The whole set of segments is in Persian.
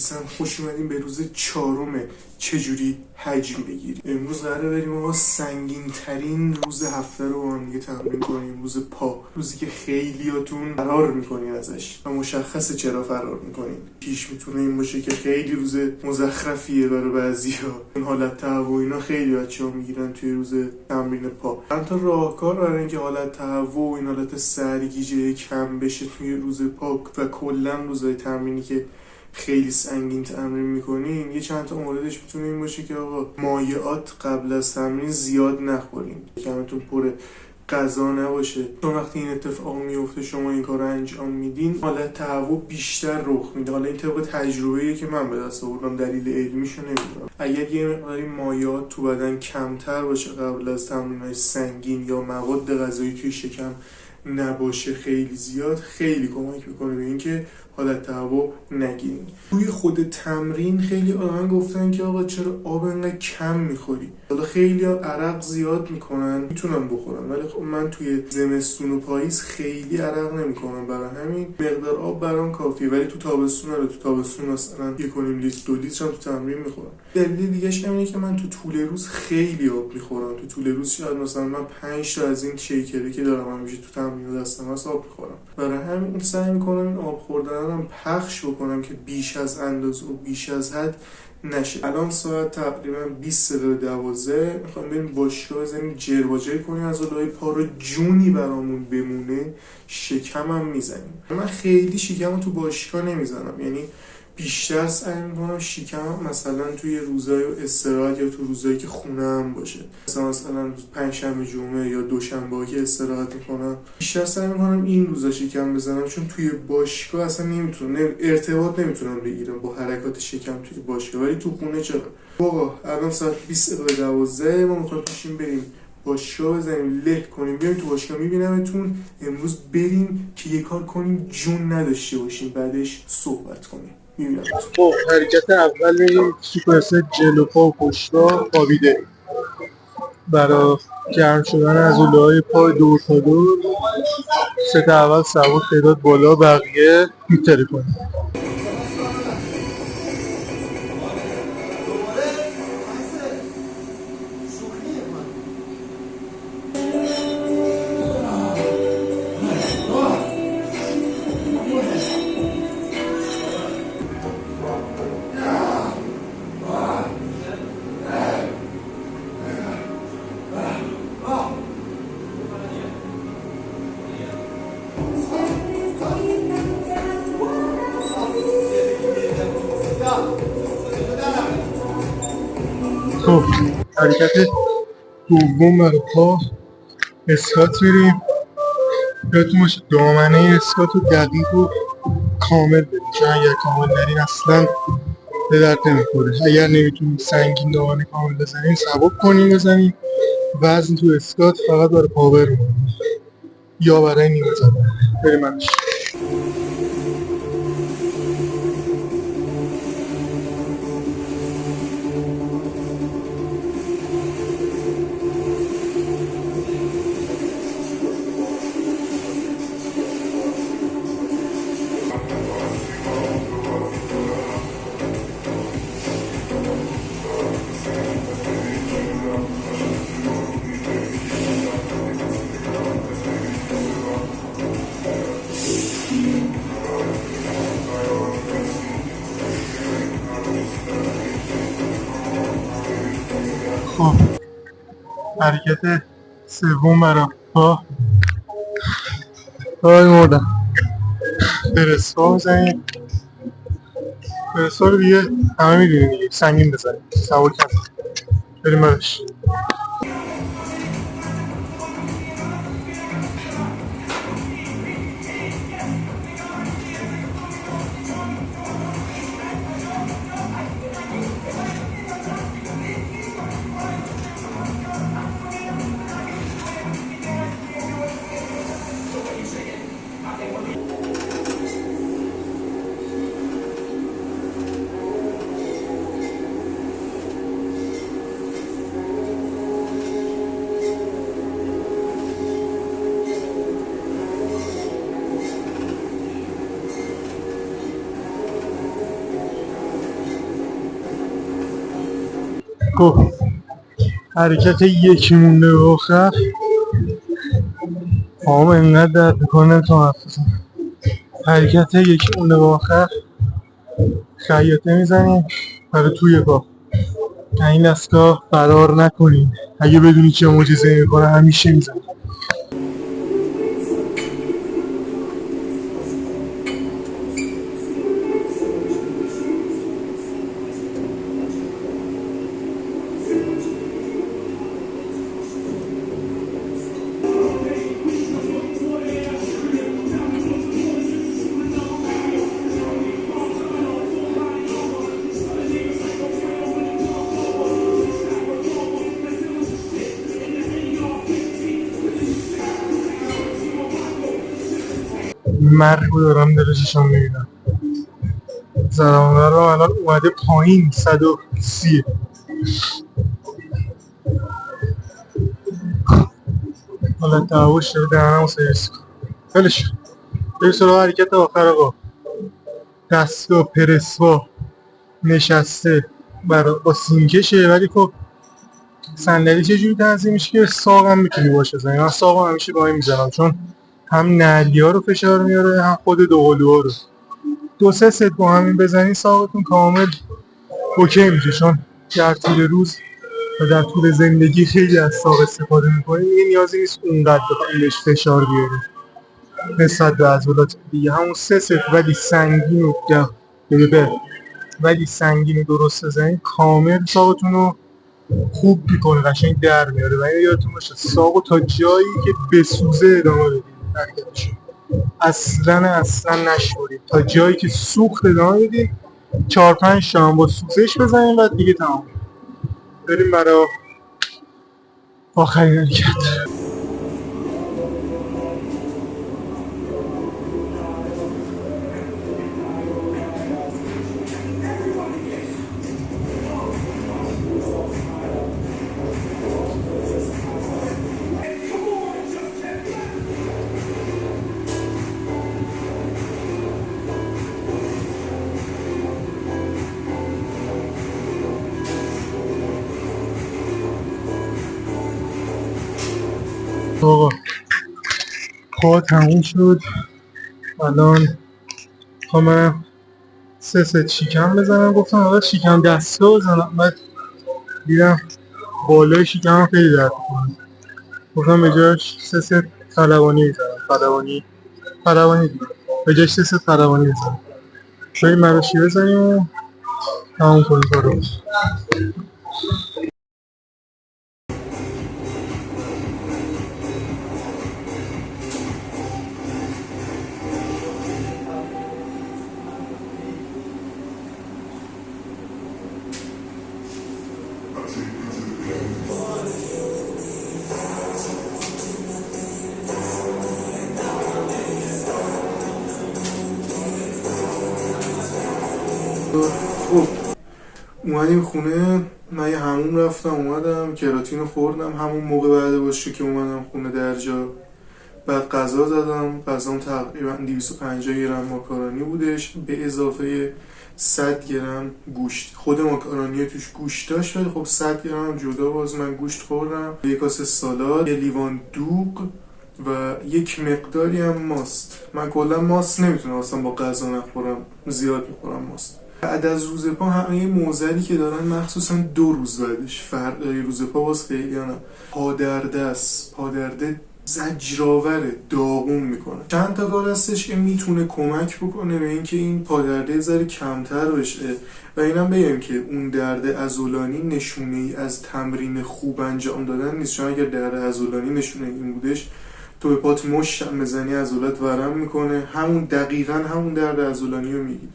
دوستان خوش اومدیم به روز 4 چجوری حجم بگیری. امروز قراره بریم آقا سنگین ترین روز هفته رو با هم دیگه تمرین کنیم. روز پا، روزی که خیلیاتون فرار میکنین ازش و مشخصه چرا فرار میکنین. پیش میتونه این باشه که خیلی روز مزخرفیه برای بعضیا. اون حالت تهوع اینا خیلی بچه‌ها میگیرن توی روز تمرین پا. چند تا راهکار برای اینکه حالت تهوع و این حالت سرگیجه کم بشه توی روز پا و کلا روزهای تمرینی که خیلی سنگین تمرین میکنین. یه چند تا موردش میتونه این باشه که آقا مایعات قبل از تمرین زیاد نخورین، کمتون پر غذا نباشه، چون وقتی این اتفاق میفته شما این کار رو انجام میدین حالت تهوع بیشتر رخ میده. حالا این طبق تجربه‌ایه که من به دست آوردم، دلیل علمیشو نمیدونم. اگر یه مقداری مایعات تو بدن کمتر باشه قبل از تمرین‌های سنگین یا مواد غذایی توی شکم نباشه خیلی زیاد، خیلی کمک میکنه به اینکه حالت تهوع نگیرین. توی خود تمرین خیلی آدم گفتن که آقا چرا آب انقدر کم میخوری؟ حالا خیلی عرق زیاد میکنن، میتونن بخورن، ولی خب من توی زمستون و پاییز خیلی عرق نمیکنم، برای همین مقدار آب برام کافیه. ولی تو تابستون مثلا 1.5 لیتر 2 لیتر هم تو تمرین میخورم. دلیل دیگه‌ش اینه که من تو طول روز خیلی آب میخورم. تو طول روز شاید مثلا من 5 تا از این شیکری که دارم همیشه تو تمرین دستم هست آب میخورم. برای همین سعی میکنم این آب خوردنم پخش بکنم که بیش از اندازه و بیش از حد نشه. الان ساعت تقریبا 12 میخوام بریم باشگاه بزنیم جر و جر کنیم، از لای پا رو جونی برامون بمونه شکمم میزنیم. من خیلی شکمو تو باشگاه نمیزنم، یعنی بیشتر سعی میکنم شکمم مثلا توی روزای استراحت یا تو روزایی که خونه‌ام باشه، مثلا پنجشنبه جمعه یا دوشنبه که استراحت میکنم، بیشتر سعی میکنم این روزا شکم بزنم، چون توی باشگاه اصلا ارتباط نمیتونم بگیرم با حرکات شکم توی باشگاه. ولی تو خونه چرا؟ بابا الان ساعت 12 ما میخوایم پاشیم بریم باشگاه بزنیم له کنیم، بریم تو باشگاه میبینمتون. امروز بریم که یه کار کنیم جون نداشته باشیم، بعدش صحبت کنیم. خب حرکت اول میریم سیکونس جلو پا و پشتا خوابیده. برای گرم شدن عضله‌های پا دور تا دور ست اول سبک تعداد بالا، بقیه میتره کنیم. خب حرکت دوم برای پا اسکات میریم. یادتون باشه دامنه اسکات رو دقیق و کامل بریم، چون اگر کامل نرین اصلا به درد نمیخوره. اگر نمیتونید سنگین دامنه کامل بزنین سبک کنین بزنین. وزن تو اسکات فقط برای پاور یا برای نیمه زدن. بریم منش. خب حرکت سوم برای پا مردم پرس‌ها بزنیم. پرس‌ها رو دیگه همه میدونیم دیگه، سنگین بزنیم، سبک نزنیم. بریم برش. خب حرکت یکی مونده به آخر پاهم انقدر درد میکنه تا حرف بزنم. حرکت یکی مونده به آخر خیاطه میزنیم برای توی پا. این دستگاه فرار نکنین، اگه بدونی چه معجزه‌ای میکنه همیشه میزنیم. مرگ رو دارم درجشان میبینم. زرانه رو الان اومده پایین 130. حالا دعواش داره دهنم و سرویس کن. خیلیش بریم سراغ حرکت آخر. آقا دستگاه پرسوا نشسته با سینکشه، ولی خب صندلی چجوری تنظیم میشه که ساق هم میتونی باشه بزنی. من ساق همیشه با این میزنم چون هم نعلی ها رو فشار میاره هم خود دوقلوها رو. 2-3 ست با همین بزنی ساقتون کامل اوکی میشه، چون در طول روز و در طول زندگی خیلی از ساق استفاده میکنیم. یه نیازی نیست اونقدر بهش فشار بیاریم نسبت به عضلات دیگه. همون 3 ست ولی سنگین و سنگین و درست بزنید کامل ساقتون رو خوب میکنه، قشنگ در میاره. و اینو یادتون باشه ساقو تا جایی که بسوزه ادامه بدید حرکتشو. اصلا نشورید تا جایی که سوخت ادامه بدید. 4-5 تا با سوزش بزنید و دیگه تمام. بریم برای آخرین حرکت. آقا پا تموم شد. الان من 3 ست شکم بزنم. گفتم اول شکم دستا بزنم، بعد دیدم بالای شکم خیلی درد میکنه. گفتم به جاش 3 ست خلبانی بزنم. خلبانی دیگه به جاش 3 ست خلبانی بزنم. بریم مراشی بزنیم و تموم کنیم کارو. خب اومدیم خونه، من یه همون رفتم اومدم کراتین رو خوردم همون موقع بعد باشه که اومدم خونه درجا. بعد غذا زدم. غذام تقریبا 250 گرم ماکارونی بودش به اضافه 100 گرم گوشت. خود ماکارونی توش گوشت داشت ولی خب 100 گرم هم جدا باز من گوشت خوردم. یک کاسه سالاد، یه لیوان دوغ و یک مقداری هم ماست. من کلا ماست نمیتونم اصلا با غذا نخورم، زیاد میخورم ماست. بعد از روز پا همه موزلی که دارن مخصوصا 2 روز بعدش فردای روز پا باز خیلی نه. پادرده زجرآوره، داغون میکنه. چند تا کار هستش که میتونه کمک بکنه به اینکه این پادرده ذره کمتر بشه. و اینم بگم که اون درد عضلانی نشونه ای از تمرین خوب انجام دادن نیست. چون اگر درد عضلانی نشونه این بودش تو به پات مشت بزنی عضلات ورم میکنه، دقیقاً همون درد عضلانی رو میگیری.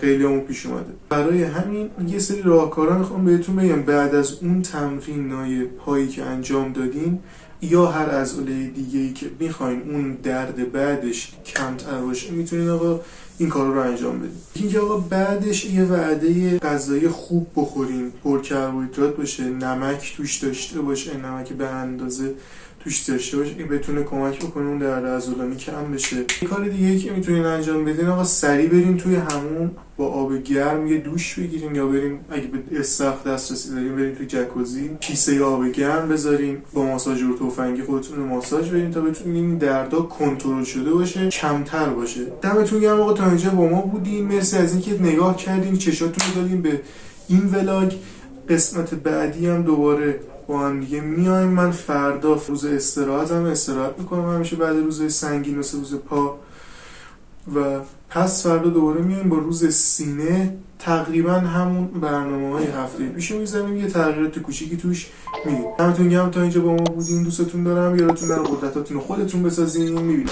خیلی همون پیش اومده. برای همین یه سری راهکارا میخوام بهتون بگم. بعد از اون تمرینای پایی که انجام دادین یا هر عضله دیگه‌ای که میخواین اون درد بعدش کمتر باشه میتونین آقا این کار رو انجام بدین. اینکه آقا بعدش یه وعده غذایی خوب بخورین، پر کربوهیدرات باشه، نمک توش داشته باشه، نمک به اندازه توش داشته باشه که بتونه کمک بکنه اون درد عضلانی کم بشه. یه کار دیگه که میتونین انجام بدین آقا سریع برین توی همون با آب گرم یه دوش بگیرین، یا برین اگه به استخر دسترسی دارین برین توی جکوزی کیسه آب گرم بذارین، با ماساژور تفنگی خودتون رو ماساژ بدین تا بتونین این دردا کنترل شده باشه، کمتر باشه. دمتون گرم آقا تا اینجا با ما بودین. مرسی از اینکه نگاه کردین، چشاتون رو دادین به این ولاگ. قسمت بعدی هم دوباره با هم دیگه میایم. من فردا روز استراحتم، استراحت میکنم همیشه بعد روز سنگین مثل روز پا، و پس فردا دوباره میایم با روز سینه، تقریبا همون برنامه‌های هفته پیش میزنیم، یه تغییرات کوچیکی توش میدیم. همتون گرم تا اینجا با ما بودین، دوستتون دارم، یادتون نره قدرتاتون رو خودتون بسازین. میبینم